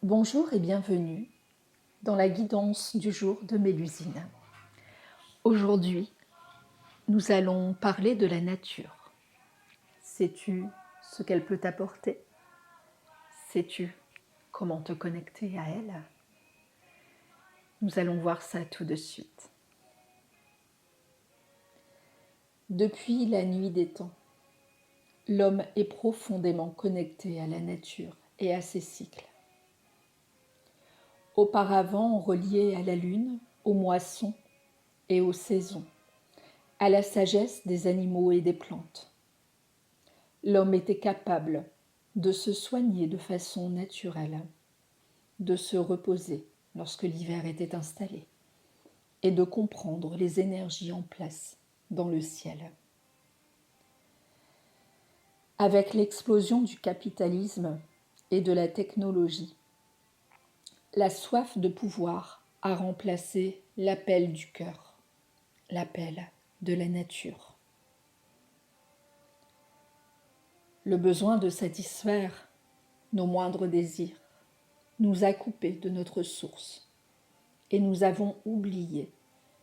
Bonjour et bienvenue dans la guidance du jour de Mélusine. Aujourd'hui, nous allons parler de la nature. Sais-tu ce qu'elle peut t'apporter? Sais-tu comment te connecter à elle? Nous allons voir ça tout de suite. Depuis la nuit des temps, l'homme est profondément connecté à la nature et à ses cycles. Auparavant relié à la lune, aux moissons et aux saisons, à la sagesse des animaux et des plantes. L'homme était capable de se soigner de façon naturelle, de se reposer lorsque l'hiver était installé et de comprendre les énergies en place dans le ciel. Avec l'explosion du capitalisme et de la technologie, la soif de pouvoir a remplacé l'appel du cœur, l'appel de la nature. Le besoin de satisfaire nos moindres désirs nous a coupés de notre source et nous avons oublié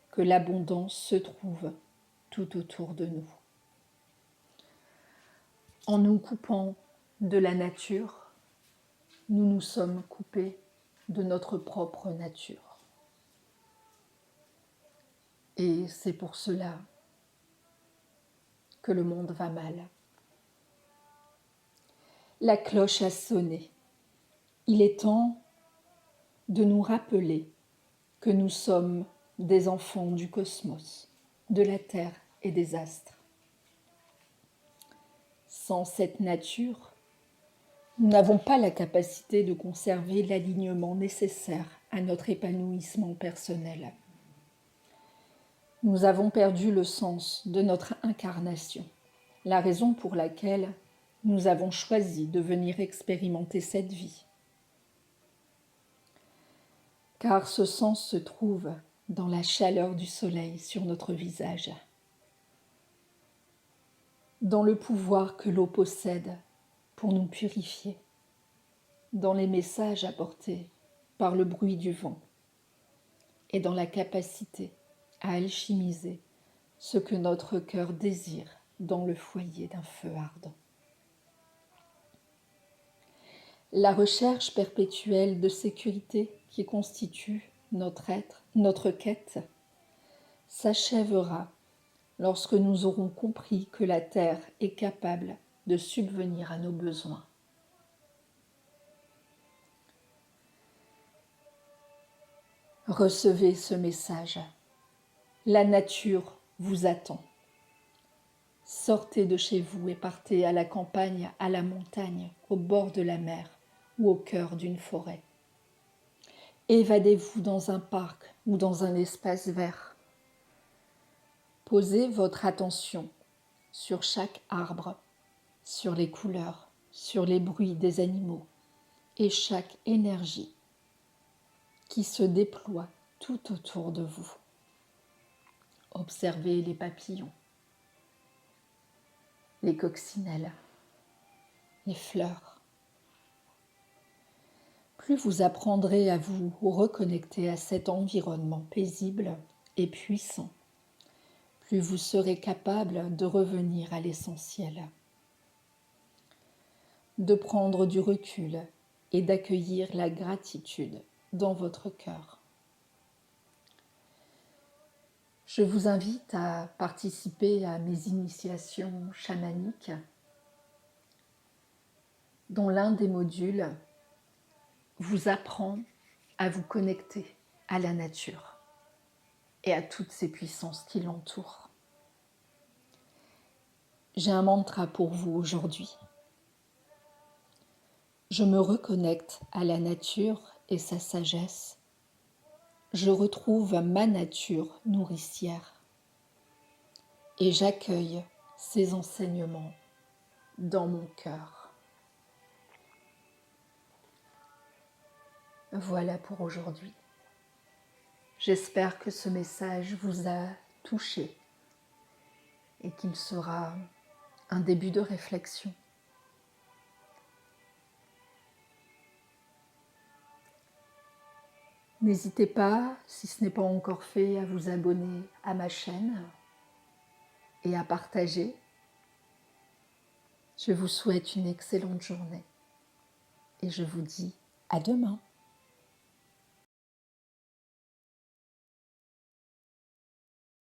que l'abondance se trouve tout autour de nous. En nous coupant de la nature, nous nous sommes coupés de notre propre nature. Et c'est pour cela que le monde va mal. La cloche a sonné. Il est temps de nous rappeler que nous sommes des enfants du cosmos, de la Terre et des astres. Sans cette nature, nous n'avons pas la capacité de conserver l'alignement nécessaire à notre épanouissement personnel. Nous avons perdu le sens de notre incarnation, la raison pour laquelle nous avons choisi de venir expérimenter cette vie. Car ce sens se trouve dans la chaleur du soleil sur notre visage, dans le pouvoir que l'eau possède pour nous purifier, dans les messages apportés par le bruit du vent et dans la capacité à alchimiser ce que notre cœur désire dans le foyer d'un feu ardent. La recherche perpétuelle de sécurité qui constitue notre être, notre quête, s'achèvera lorsque nous aurons compris que la Terre est capable de subvenir à nos besoins. Recevez ce message. La nature vous attend. Sortez de chez vous et partez à la campagne, à la montagne, au bord de la mer ou au cœur d'une forêt. Évadez-vous dans un parc ou dans un espace vert. Posez votre attention sur chaque arbre, sur les couleurs, sur les bruits des animaux et chaque énergie qui se déploie tout autour de vous. Observez les papillons, les coccinelles, les fleurs. Plus vous apprendrez à vous reconnecter à cet environnement paisible et puissant, plus vous serez capable de revenir à l'essentiel, de prendre du recul et d'accueillir la gratitude dans votre cœur. Je vous invite à participer à mes initiations chamaniques, dont l'un des modules vous apprend à vous connecter à la nature et à toutes ces puissances qui l'entourent. J'ai un mantra pour vous aujourd'hui. Je me reconnecte à la nature et sa sagesse. Je retrouve ma nature nourricière et j'accueille ses enseignements dans mon cœur. Voilà pour aujourd'hui. J'espère que ce message vous a touché et qu'il sera un début de réflexion. N'hésitez pas, si ce n'est pas encore fait, à vous abonner à ma chaîne et à partager. Je vous souhaite une excellente journée et je vous dis à demain.